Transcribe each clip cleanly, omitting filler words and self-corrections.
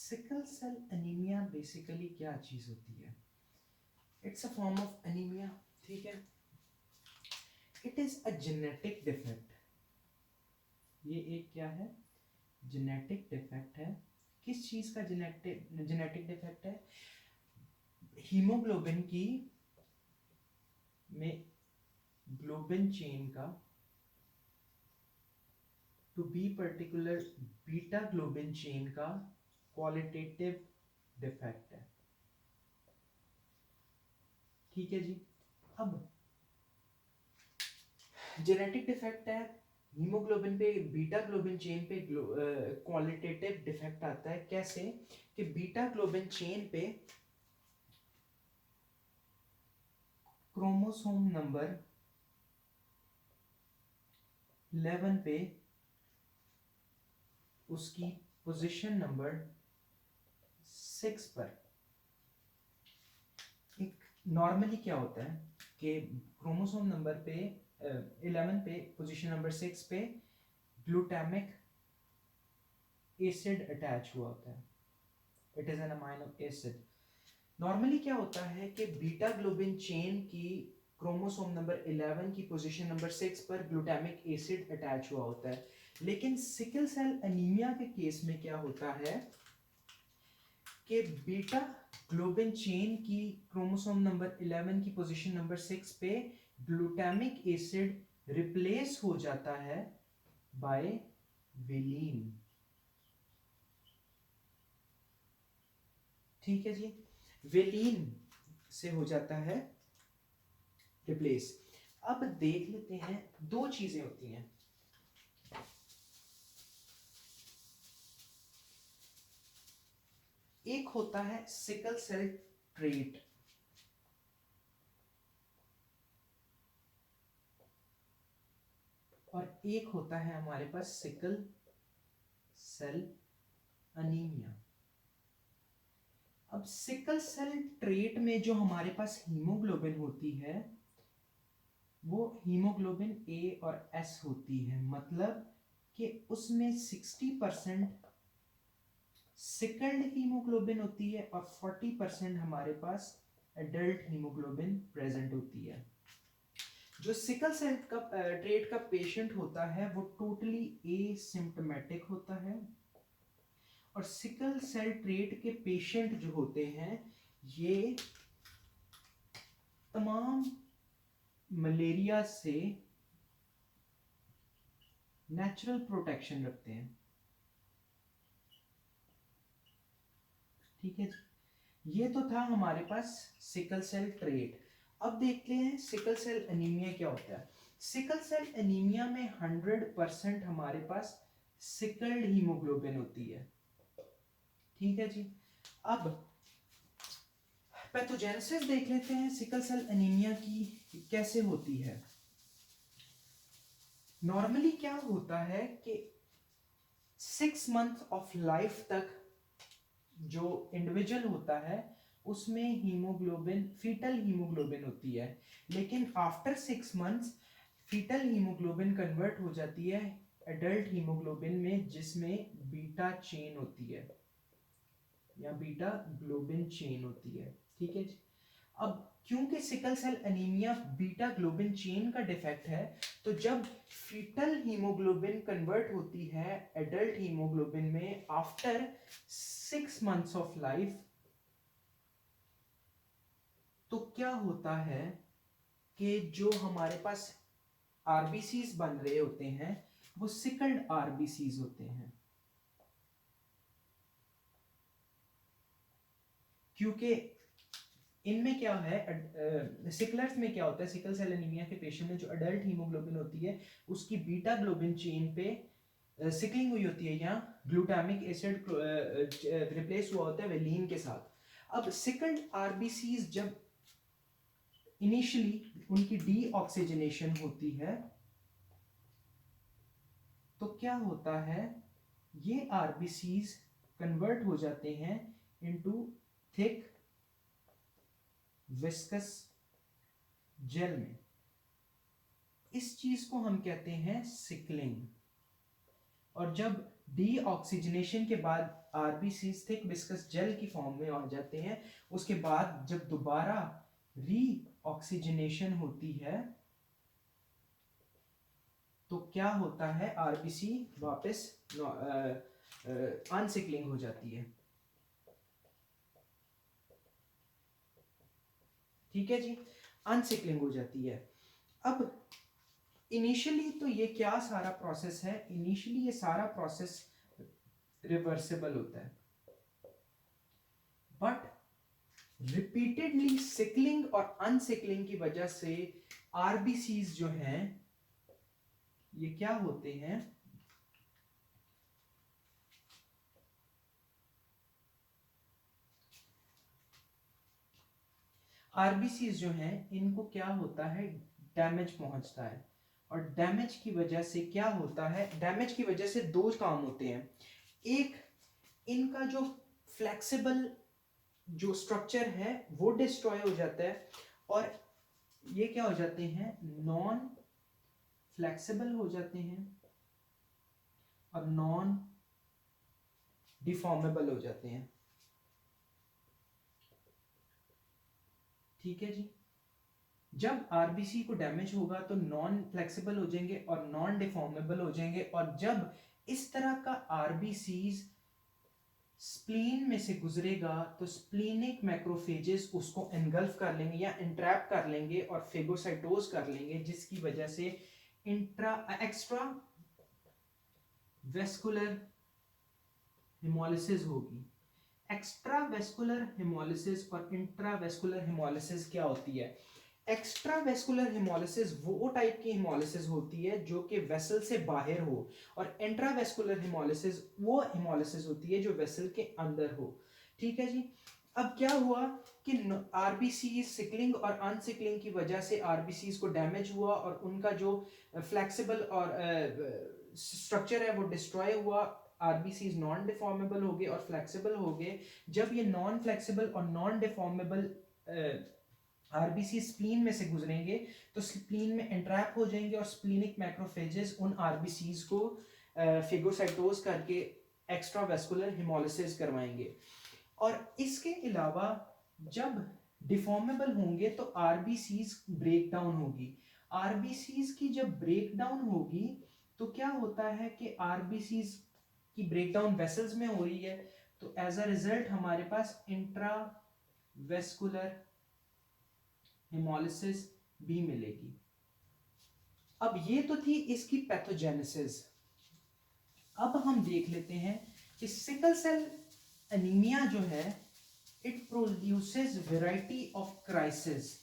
Sickle cell anaemia basically क्या चीज होती है? It's a form of anaemia, ठीक है। It is a genetic defect. ये एक क्या है? जेनेटिक डिफेक्ट है। किस चीज का जेनेटिक डिफेक्ट है? हीमोग्लोबिन की में ग्लोबिन चेन का, to be particular beta globin chain का क्वालिटेटिव डिफेक्ट है, ठीक है जी। अब जेनेटिक डिफेक्ट है, हीमोग्लोबिन पे बीटा ग्लोबिन चेन पे क्वालिटेटिव डिफेक्ट आता है। कैसे कि बीटा ग्लोबिन चेन पे क्रोमोसोम नंबर 11 पे उसकी पोजीशन नंबर 6 पर एक नॉर्मली क्या होता है कि क्रोमोसोम नंबर पे 11 पे पोजीशन नंबर 6 पे ग्लूटामिक एसिड अटैच हुआ होता है। It is an amino acid. Normally क्या होता है कि बीटा ग्लोबिन चेन की क्रोमोसोम नंबर 11 की पोजीशन नंबर 6 पर ग्लूटामिक एसिड अटैच हुआ होता है। लेकिन सिकल सेल एनीमिया के केस में क्या होता है कि बीटा ग्लोबिन चेन की क्रोमोसोम नंबर 11 की पोजीशन नंबर 6 पे ग्लूटामिक एसिड रिप्लेस हो जाता है बाय वेलिन, ठीक है जी। वेलिन से हो जाता है रिप्लेस। अब देख लेते हैं, दो चीजें होती हैं। एक होता है सिकल सेल ट्रेट, और एक होता है हमारे पास सिकल सेल अनीमिया। अब सिकल सेल ट्रेट में जो हमारे पास हीमोग्लोबिन होती है वो हीमोग्लोबिन ए और एस होती है। मतलब कि उसमें 60% सिकल्ड हीमोग्लोबिन होती है और 40% हमारे पास एडल्ट हीमोग्लोबिन प्रेजेंट होती है। जो सिकल सेल का ट्रेट का पेशेंट होता है वो टोटली एसिम्प्टोमेटिक होता है, और सिकल सेल ट्रेट के पेशेंट जो होते हैं ये तमाम मलेरिया से नेचुरल प्रोटेक्शन रखते हैं, ठीक है जी। ये तो था हमारे पास सिकल सेल ट्रेट। अब देखते हैं सिकल सेल एनीमिया क्या होता है। सिकल सेल एनीमिया में 100% हमारे पास सिकल्ड हीमोग्लोबिन होती है, ठीक है जी। अब पैथोजेनेसिस देख लेते हैं सिकल सेल एनीमिया की कैसे होती है। नॉर्मली क्या होता है कि 6 मंथ ऑफ लाइफ तक जो इंडिविजुअल होता है उसमें हीमोग्लोबिन, फीटल हीमोग्लोबिन होती है। लेकिन after 6 months foetal haemoglobin convert हो जाती है एडल्ट हीमोग्लोबिन में, जिसमें बीटा चेन होती है या बीटा ग्लोबिन चेन होती है, ठीक है जी। अब क्योंकि sickle cell anemia beta globin chain का डिफेक्ट है, तो जब फीटल हीमोग्लोबिन कन्वर्ट होती है एडल्ट हीमोग्लोबिन में आफ्टर 6 मंथ्स ऑफ लाइफ, तो क्या होता है कि जो हमारे पास आरबीसीज बन रहे होते हैं वो सिकल्ड आरबीसीज होते हैं। क्योंकि इनमें क्या है, सिकलर्स में क्या होता है, सिकल सेल एनीमिया के पेशेंट में जो अडल्ट हीमोग्लोबिन होती है उसकी बीटा ग्लोबिन चेन पे सिकलिंग हुई होती है या ग्लूटामिक एसिड रिप्लेस हुआ होता है वेलिन के साथ। अब सिकल्ड आरबीसीज जब इनिशियली उनकी डीऑक्सीजनेशन होती है तो क्या होता है, ये आरबीसीज कन्वर्ट हो जाते हैं इनटू थिक विस्कस जेल में। इस चीज को हम कहते हैं सिकलिंग। और जब डीऑक्सीजनेशन के बाद आरबीसीज थिक विस्कस जेल की फॉर्म में आ जाते हैं। उसके बाद जब दोबारा रीऑक्सीजनेशन होती है तो क्या होता है, आरबीसी वापस अनसिकलिंग हो जाती है। ठीक है जी, अनसिकलिंग हो जाती है। अब इनिशियली तो ये क्या सारा प्रोसेस है, इनिशियली ये सारा प्रोसेस रिवर्सिबल होता है, बट रिपीटेडली सिकलिंग और अनसिकलिंग की वजह से आरबीसीज जो हैं ये क्या होते हैं, आरबीसीज जो हैं इनको क्या होता है, डैमेज पहुंचता है। और डैमेज की वजह से क्या होता है, डैमेज की वजह से दो काम होते हैं। एक, इनका जो फ्लेक्सिबल जो स्ट्रक्चर है वो डिस्ट्रॉय हो जाता है, और ये क्या हो जाते हैं, नॉन फ्लेक्सिबल हो जाते हैं और नॉन डिफॉर्मेबल हो जाते हैं। ठीक है जी, जब आरबीसी को डैमेज होगा तो नॉन फ्लेक्सिबल हो जाएंगे और नॉन डिफॉर्मेबल हो जाएंगे, और जब इस तरह का आरबीसीज स्प्लीन में से गुजरेगा तो स्प्लीनिक मैक्रोफेजेस उसको एनगल्फ कर लेंगे या इंट्रैप कर लेंगे और फेगोसाइटोज कर लेंगे, जिसकी वजह से एक्स्ट्रा वेस्कुलर हेमोलिसिस होगी। एक्स्ट्रा वेस्कुलर हेमोलिसिस और इंट्रावेस्कुलर हेमोलिसिस क्या होती है, एक्स्ट्रा वेस्कुलर हेमोलिसिस वो टाइप की हेमोलिसिस होती है जो कि वेसल से बाहर हो, और इंट्रावेस्कुलर हेमोलिसिस वो हेमोलिसिस होती है जो वेसल के अंदर हो। ठीक है जी, अब क्या हुआ कि आरबीसी सिकलिंग और अनसिकलिंग की वजह से आरबीसी को डैमेज हुआ और उनका जो फ्लेक्सिबल और स्ट्रक्चर है वो डिस्ट्रॉय हुआ, आरबीसी नॉन डिफॉर्मेबल हो गए और फ्लेक्सिबल हो गए। जब ये नॉन फ्लेक्सिबल और नॉन डिफॉर्मेबल आरबीसी स्प्लीन में से गुजरेंगे तो स्प्लीन में एंट्रैप हो जाएंगे और स्प्लीनिक मैक्रोफेजेस उन आरबीसीज को फेगोसाइटोज करके एक्स्ट्रा वेस्कुलर हेमोलिसिस करवाएंगे। और इसके अलावा जब डिफॉर्मेबल होंगे तो आरबीसीज ब्रेक डाउन होगी। आरबीसीज की जब ब्रेक डाउन होगी तो क्या होता है कि आरबीसीज की ब्रेकडाउन वेसल्स में हो रही है, तो एज अ रिजल्ट हमारे पास इंट्रा वेस्कुलर हेमोलिसिस भी मिलेगी। अब ये तो थी इसकी पैथोजेनेसिस। अब हम देख लेते हैं कि सिकल सेल एनीमिया जो है it produces variety of crisis,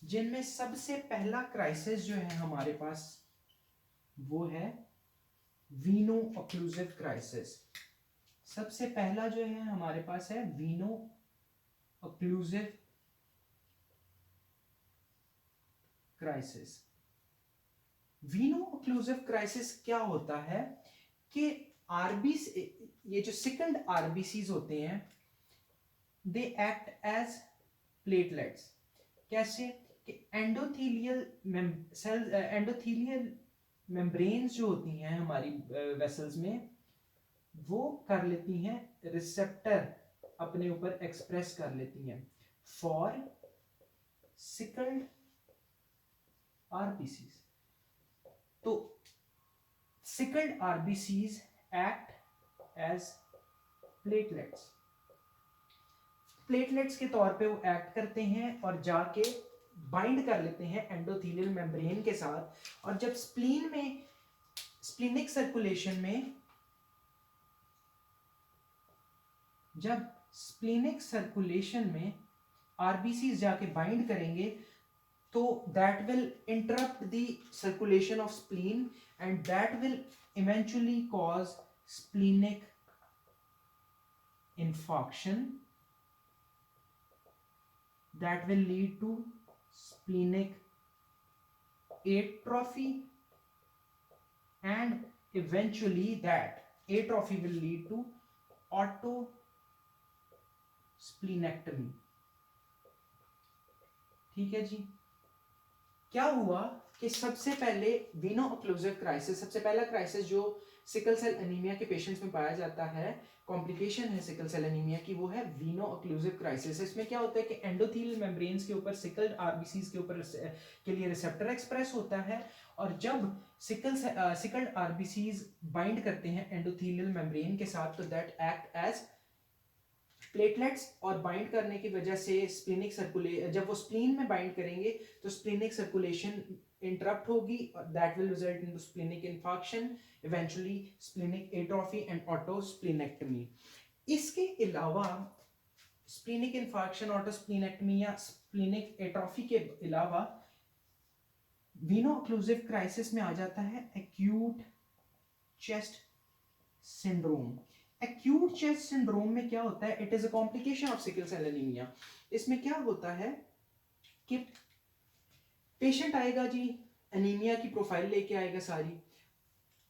जिनमें सबसे पहला क्राइसिस जो है हमारे पास वो है वीनो ऑक्लूसिव क्राइसिस। सबसे पहला जो है हमारे पास है veno occlusive crisis. Veno occlusive crisis क्या होता है कि आरबीसी, ये जो सिकल्ड आरबीसीज होते हैं दे एक्ट एज प्लेटलेट्स। कैसे कि एंडोथेलियल सेल, एंडोथेलियल मेम्ब्रेन्स जो होती हैं हमारी वेसल्स में वो कर लेती हैं रिसेप्टर अपने ऊपर एक्सप्रेस कर लेती हैं फॉर सिकल्ड आरबीसीज। तो sickled RBCs act as platelets, platelets के तौर पे वो एक्ट करते हैं और जाके बाइंड कर लेते हैं एंडोथेलियल मेम्ब्रेन के साथ। और जब स्प्लीन में, स्प्लीनिक सर्कुलेशन में, जब स्प्लीनिक सर्कुलेशन में आरबीसी जाके बाइंड करेंगे तो that will interrupt the circulation of spleen and that will eventually cause splenic infarction that will lead to splenic atrophy and eventually that atrophy will lead to autosplenectomy। ठीक है जी, क्या हुआ कि सबसे पहले वीनो ऑक्लूसिव क्राइसिस, सबसे पहला crisis जो सिकल सेल एनीमिया के पेशेंट्स में पाया जाता है, कॉम्प्लिकेशन है सिकल सेल एनीमिया की, वो है वीनो ऑक्लूसिव क्राइसिस। इसमें क्या होता है कि एंडोथेलियल मेम्ब्रेन्स के ऊपर सिकल आरबीसीज के ऊपर के लिए रिसेप्टर एक्सप्रेस होता है, और जब सिकल आरबीसीज बाइंड करते हैं एंडोथेलियल मेम्ब्रेन के साथ, तो दैट एक्ट एज प्लेटलेट्स, और बाइंड करने की वजह से स्प्लीनिक सर्कुलेशन, जब वो स्प्लीन में बाइंड करेंगे तो स्प्लीनिक सर्कुलेशन इंटरप्ट होगी, that will result in splenic infection, eventually splenic atrophy and autosplenectomy. इसके अलावा स्प्लीनिक इन्फेक्शन, ऑटोस्प्लीनेक्टमी या स्प्लीनिक एट्रोफी के अलावा वीनो ऑक्लूसिव क्राइसिस में आ जाता है acute chest syndrome. Acute chest syndrome में क्या होता है, it is a complication of sickle cell anemia. इसमें क्या होता है कि पेशेंट आएगा जी, एनीमिया की प्रोफाइल लेके आएगा, सारी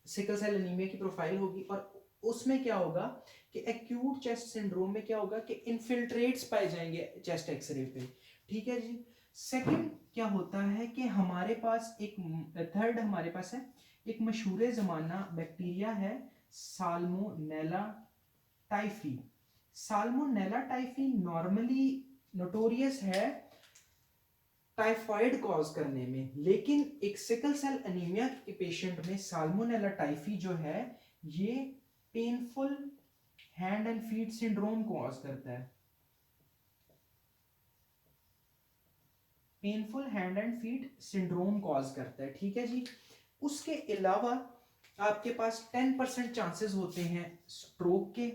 सिकल सेल एनीमिया की प्रोफाइल होगी, और उसमें क्या होगा कि एक्यूट चेस्ट सिंड्रोम में क्या होगा कि इन्फिल्ट्रेट्स पाए जाएंगे चेस्ट एक्सरे पे, ठीक है जी। सेकंड क्या होता है कि हमारे पास एक थर्ड हमारे पास है एक मशहूर जमाना बैक्टीरिया है salmonella typhi. Salmonella typhi normally notorious है टाइफाइड कॉज करने में, लेकिन एक सिकल सेल एनीमिया के पेशेंट में साल्मोनेला टाइफी जो है ये painful hand and feet syndrome cause करता है, painful hand and feet syndrome cause करता है, ठीक है जी। उसके अलावा आपके पास 10% चांसेस होते हैं स्ट्रोक के।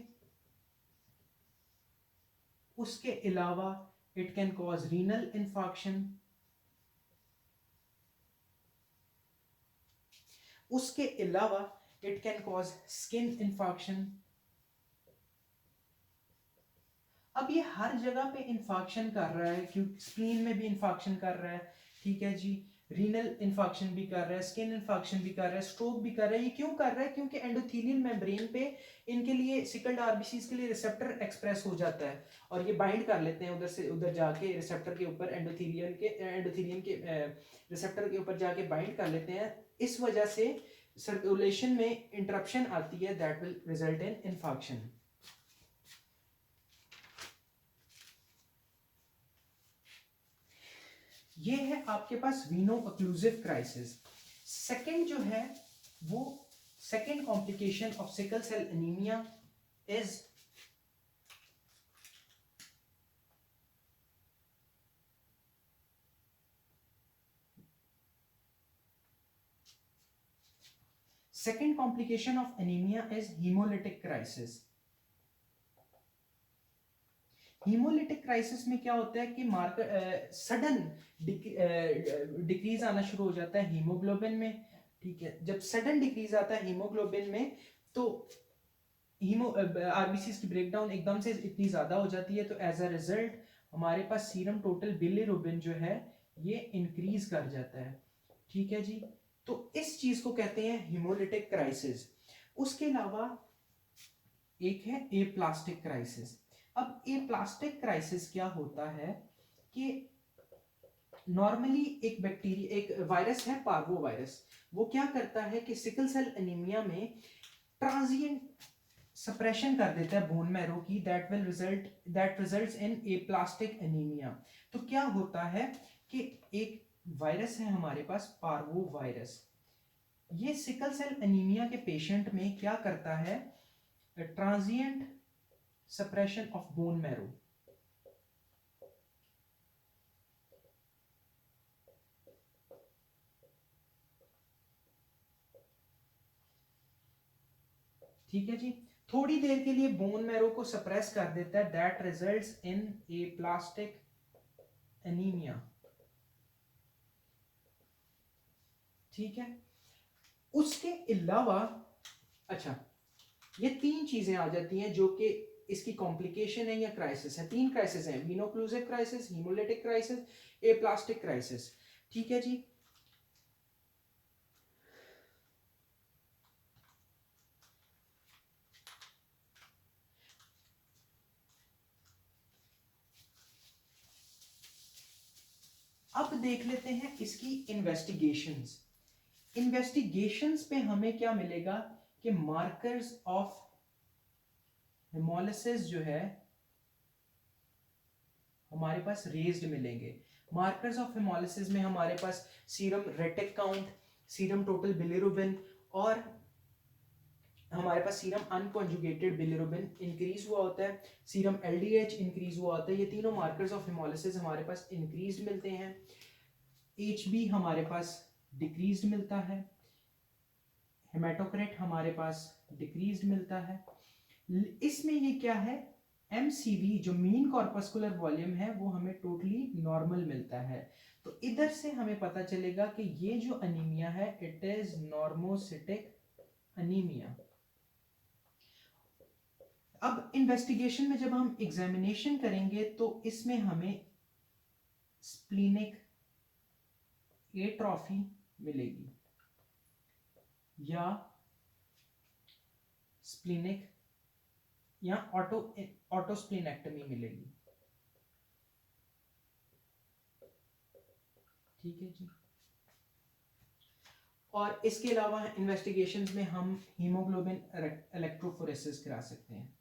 उसके अलावा it can cause renal infection. उसके अलावा it can cause skin infection. अब ये हर जगह पे इन्फेक्शन कर रहा है, क्योंकि स्प्लीन में भी इन्फेक्शन कर रहा है, ठीक है जी, रीनल इन्फेक्शन भी कर रहा है, स्किन इन्फेक्शन भी कर रहा है, स्ट्रोक भी कर रहा है। ये क्यों कर रहा है? क्योंकि एंडोथेलियल मेम्ब्रेन पे इनके लिए सिकल्ड आरबीसीज के लिए रिसेप्टर एक्सप्रेस हो जाता है, और ये बाइंड कर लेते हैं उधर से उधर जाके रिसेप्टर के ऊपर, एंडोथेलियम के रिसेप्टर के ऊपर जाके बाइंड कर लेते हैं। इस वजह से सर्कुलेशन में इंटरप्शन आती है, that will result in infection. ये है आपके पास वीनो ऑक्लूसिव क्राइसिस। सेकंड जो है वो second complication of sickle cell anemia is second complication of anemia is hemolytic crisis। Hemolytic crisis में क्या होता है कि मार्कर सडन डिक्रीज आना शुरू हो जाता है हीमोग्लोबिन में, ठीक है। जब सडन डिक्रीज आता है हीमोग्लोबिन में, तो आरबीसीज की ब्रेकडाउन एकदम से इतनी ज्यादा हो जाती है, तो एज अ रिजल्ट हमारे पास सीरम टोटल बिलिरुबिन जो है ये इंक्रीज कर जाता है, ठीक है जी। तो इस चीज को कहते हैं हीमोलिटिक क्राइसिस। उसके अलावा एक है एप्लास्टिक क्राइसिस। अब एप्लास्टिक क्राइसिस क्या होता है कि नॉर्मली एक बैक्टीरिया, एक वायरस है पार्वो वायरस, वो क्या करता है कि सिकल सेल एनीमिया में ट्रांजिएंट सप्रेशन कर देता है बोन मैरो की, that results in aplastic anaemia. तो क्या होता है कि एक वायरस है हमारे पास पार्वो वायरस, ये सिकल सेल एनीमिया के पेशेंट में क्या करता है, transient suppression of bone marrow. ठीक है जी, थोड़ी देर के लिए बोन मैरो को सप्रेस कर देता है, that results in aplastic anaemia, ठीक है। उसके अलावा अच्छा, ये तीन चीजें आ जाती हैं जो कि इसकी कॉम्प्लिकेशन है या क्राइसिस है। तीन क्राइसिस हैं, venoocclusive crisis, haemolytic crisis, aplastic crisis, ठीक है जी। अब देख लेते हैं इसकी इन्वेस्टिगेशंस। इन्वेस्टिगेशंस पे हमें क्या मिलेगा कि मार्कर्स ऑफ हेमोलिसिस जो है हमारे पास रेज्ड मिलेंगे। मार्कर्स ऑफ हेमोलिसिस में हमारे पास serum retic count, serum total bilirubin और हमारे पास सीरम अनकॉन्जुगेटेड बिलिरुबिन इंक्रीज हुआ होता है, सीरम एलडीएच इंक्रीज हुआ होता है। ये तीनों मार्कर्स ऑफ हेमोलिसिस हमारे पास इंक्रीज मिलते हैं। एचबी हमारे पास डिक्रीज मिलता है, हेमाटोक्रिट हमारे पास डिक्रीज मिलता है। इसमें ये क्या है, एमसीवी जो मीन कॉर्पस्कुलर वॉल्यूम है वो हमें टोटली नॉर्मल मिलता है। तो इधर से हमें पता चलेगा कि ये जो अनीमिया है इट इज नॉर्मोसिटिक अनीमिया। अब इन्वेस्टिगेशन में जब हम एग्जामिनेशन करेंगे तो इसमें हमें स्प्लीनिक एट्रोफी मिलेगी या स्प्लीनिक या ऑटोस्प्लीनेक्टमी मिलेगी। ठीक है जी। और इसके अलावा इन्वेस्टिगेशंस में हम हीमोग्लोबिन इलेक्ट्रोफोरेसिस करा सकते हैं।